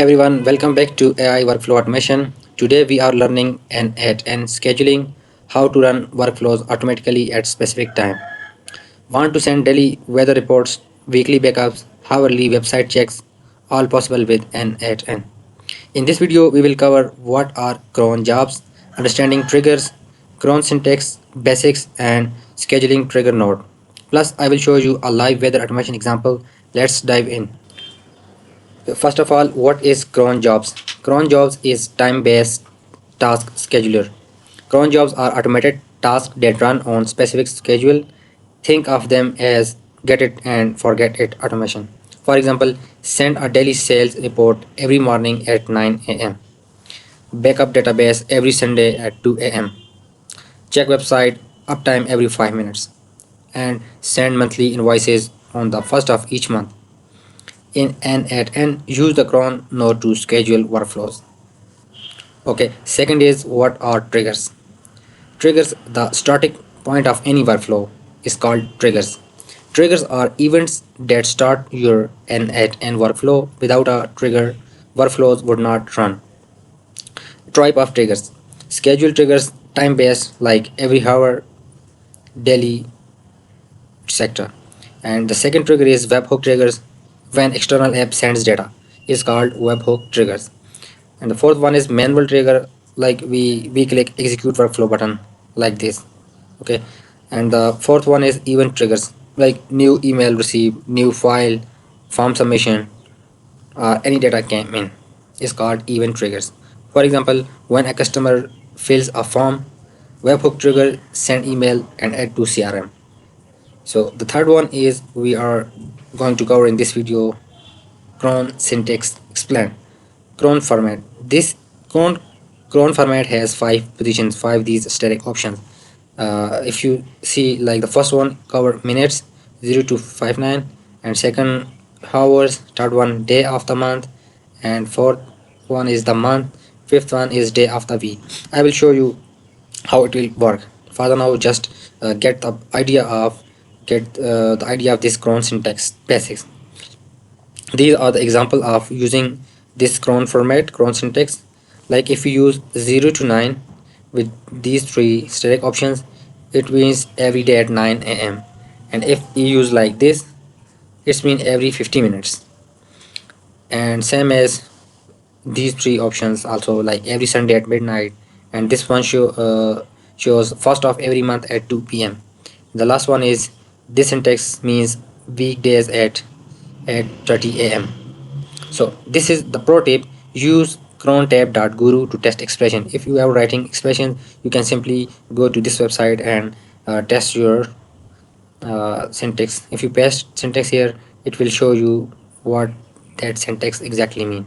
Everyone, welcome back to AI Workflow Automation. Today we are learning n8n scheduling, how to run workflows automatically at specific time. Want to send daily weather reports, weekly backups, hourly website checks, all possible with n8n. In this video, we will cover what are cron jobs, understanding triggers, cron syntax, basics, and scheduling trigger node. Plus, I will show you a live weather automation example. Let's dive in. First of all, what is cron jobs? Cron jobs is time-based task scheduler. Cron jobs are automated tasks that run on specific schedule. Think of them as get it and forget it automation. For example, send a daily sales report every morning at 9 a.m. Backup database every Sunday at 2 a.m. Check website uptime every 5 minutes. And send monthly invoices on the first of each month. In n8n, use the cron node to schedule workflows. Okay, second is what are triggers? Triggers, the starting point of any workflow, is called triggers. Triggers are events that start your n8n workflow. Without a trigger, workflows would not run. Type of triggers: schedule triggers, time based, like every hour, daily, etc. And the second trigger is webhook triggers. When external app sends data, is called webhook triggers. And the fourth one is manual trigger, like we click execute workflow button like this. Okay. And the fourth one is event triggers, like new email received, new file, form submission, any data came in, is called event triggers. For example, when a customer fills a form, webhook trigger send email and add to CRM. So the third one is we are going to cover in this video: cron syntax explained. Cron format. This cron cron format has five positions, five these static options. If you see, like the first one cover minutes 0 to 59, and second hours, third one day of the month, and fourth one is the month, fifth one is day of the week. I will show you how it will work. For now, just get the idea of this cron syntax basics. These are the example of using this cron format, cron syntax. Like if you use 0 to 9 with these three static options, it means every day at 9 a.m. And if you use like this, it means every 50 minutes. And same as these three options also, like every Sunday at midnight. And this one shows first of every month at 2 p.m. The last one is this syntax means weekdays at 30 a.m. So this is the pro tip: use Crontab Guru to test expression. If you are writing expression, you can simply go to this website and test your syntax. If you paste syntax here, it will show you what that syntax exactly mean.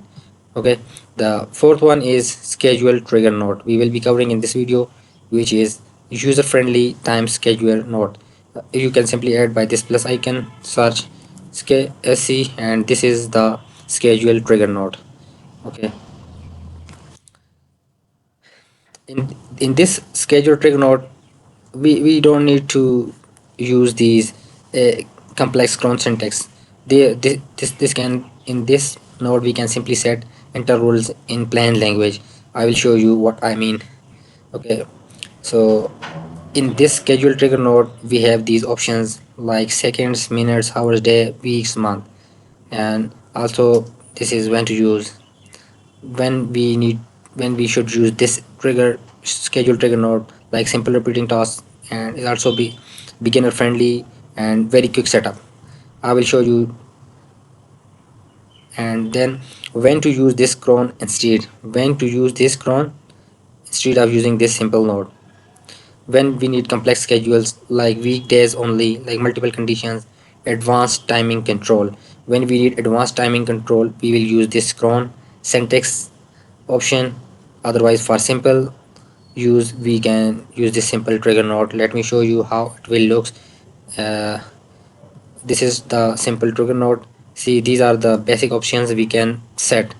Okay, the fourth one is schedule trigger node. We will be covering in this video, which is user friendly time scheduler node. You can simply add by this plus icon, search SC, and this is the schedule trigger node. Okay, in this schedule trigger node, we don't need to use these uh, complex cron syntax. This can, in this node we can simply set enter rules in plain language. I will show you what I mean. Okay, so in this schedule trigger node we have these options like seconds, minutes, hours, day, weeks, month. And also this is when to use, when we should use this trigger schedule trigger node, like simple repeating tasks, and it also be beginner friendly and very quick setup. I will show you. And then when to use this cron instead, of using this simple node. When we need complex schedules like weekdays only, like multiple conditions, advanced timing control. When we need advanced timing control, we will use this cron syntax option. Otherwise, for simple use, we can use this simple trigger node. Let me show you how it will look. uh, this is the simple trigger node. See, these are the basic options we can set,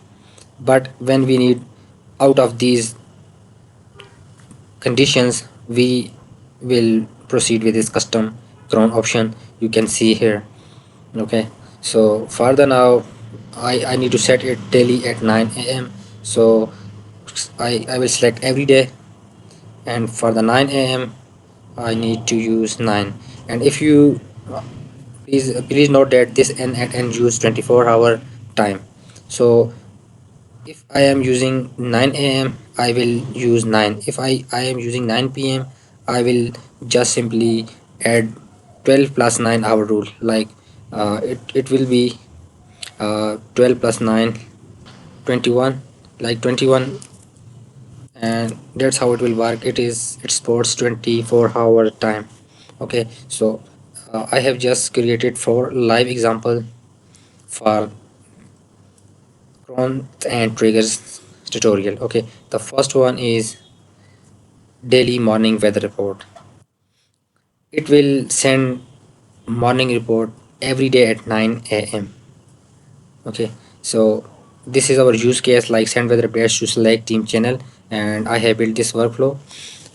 but when we need out of these conditions, we will proceed with this custom cron option you can see here. Okay, so further now, I need to set it daily at 9 a.m. So I will select every day, and for the 9 a.m. I need to use 9. And if you please note that this n8n use 24-hour time. So if I am using 9 a.m. I will use 9. If I am using 9 p.m. I will just simply add 12 plus 9 hour rule, like it will be 12 plus 9 21, like 21, and that's how it will work. It supports 24-hour time. Okay, so I have just created 4 live example for cron and triggers tutorial. Okay, the first one is daily morning weather report. It will send morning report every day at 9 a.m. Okay, so this is our use case, like send weather updates to select team channel, and I have built this workflow.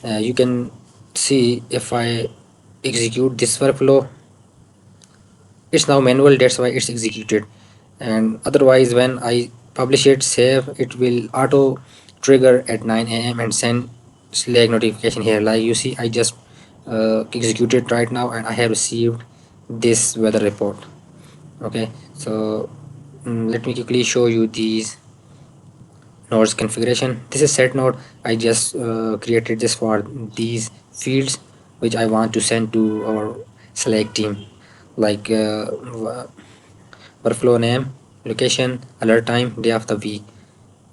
You can see if I execute this workflow, it's now manual, that's why it's executed. And otherwise, when I publish it, save, it will auto trigger at 9 a.m. and send Slack notification here. Like you see, I just executed right now, and I have received this weather report. Okay, so let me quickly show you these nodes configuration. This is set node. I just created this for these fields which I want to send to our Slack team, like workflow name, location, alert time, day of the week.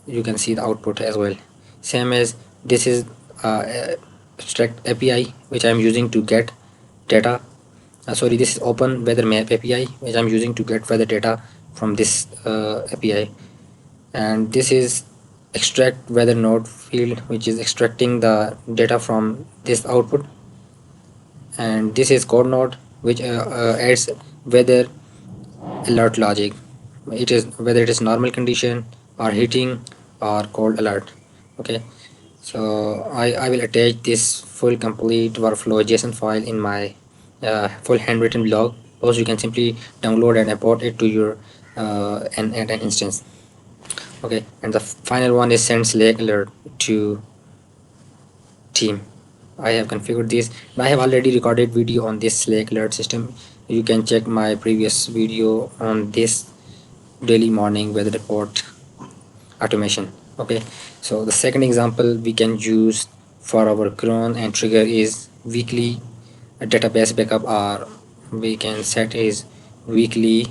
You can see the output as well. Same as this is abstract API which I am using to get data. Sorry, this is OpenWeatherMap API which I'm using to get weather data from this API. And this is extract weather node field which is extracting the data from this output. And this is code node which adds weather alert logic. It is whether it is normal condition or heating or cold alert. Okay, so I will attach this full complete workflow JSON file in my full handwritten blog post. You can simply download and import it to your n8n instance. Okay, and the final one is send Slack alert to team. I have configured this, and I have already recorded video on this Slack alert system. You can check my previous video on this daily morning weather report automation. Okay, so the second example we can use for our cron and trigger is weekly database backup, or we can set is weekly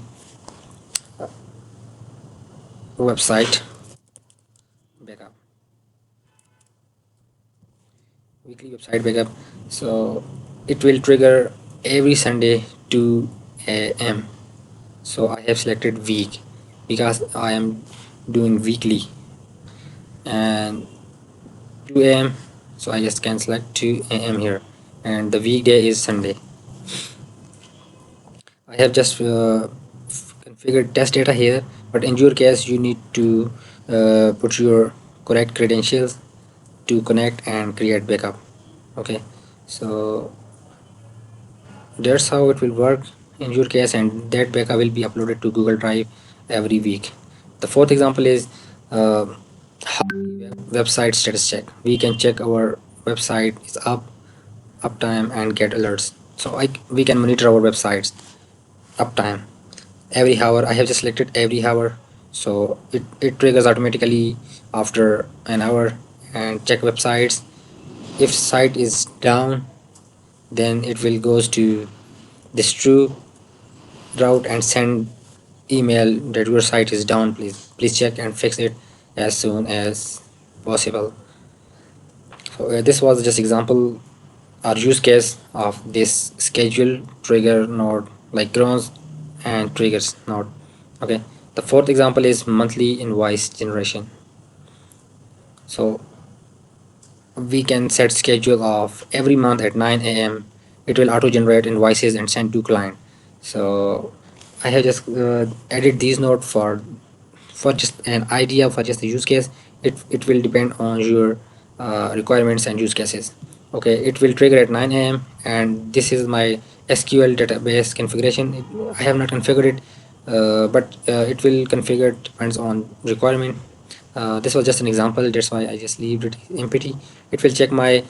website backup. Weekly website backup, so it will trigger every Sunday 2 a.m. So I have selected week because I am doing weekly, and 2 a.m. so I just can select 2 a.m. here, and the weekday is Sunday. I have just configured test data here, but in your case you need to put your correct credentials to connect and create backup. Okay, so that's how it will work in your case, and that backup will be uploaded to Google Drive every week. The fourth example is how website status check. We can check our website is uptime and get alerts. So we can monitor our websites uptime every hour. I have just selected every hour, so it triggers automatically after an hour and check websites. If site is down, then it will goes to this true route and send email that your site is down, please check and fix it as soon as possible. So this was just example or use case of this schedule trigger node, like crons and triggers node. Okay, the fourth example is monthly invoice generation. So we can set schedule of every month at 9 a.m. it will auto generate invoices and send to client. So I have just added these nodes for just an idea, for just the use case. It will depend on your requirements and use cases. Okay, it will trigger at 9 a.m. and this is my SQL database configuration. I have not configured it, but it will configure depends on requirement. This was just an example, that's why I just leave it empty. it will check my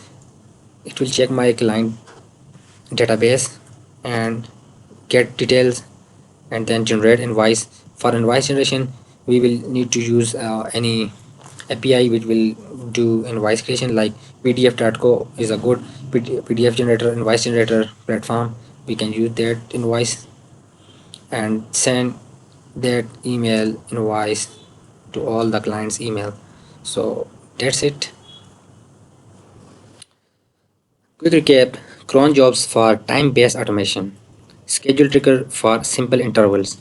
it will check my client database and get details and then generate invoice. For invoice generation we will need to use any API which will do invoice creation, like pdf.co is a good PDF generator, invoice generator platform. We can use that invoice and send that email invoice to all the clients email. So that's it. Quick recap: Cron Jobs for time-based automation, schedule trigger for simple intervals,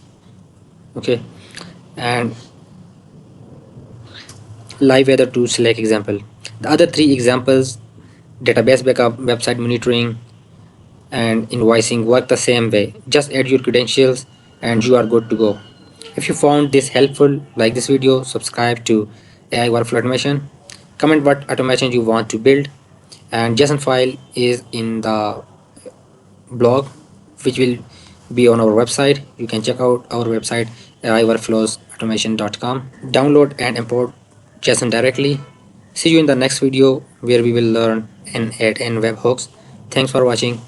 okay, and live weather to select example. The other three examples, database backup, website monitoring, and invoicing, work the same way. Just add your credentials and you are good to go. If you found this helpful, like this video, subscribe to AI Workflow Automation, comment what automation you want to build, and JSON file is in the blog which will be on our website. You can check out our website aiworkflowsautomation.com. Download and import JSON directly. See you in the next video where we will learn and add in webhooks. Thanks for watching.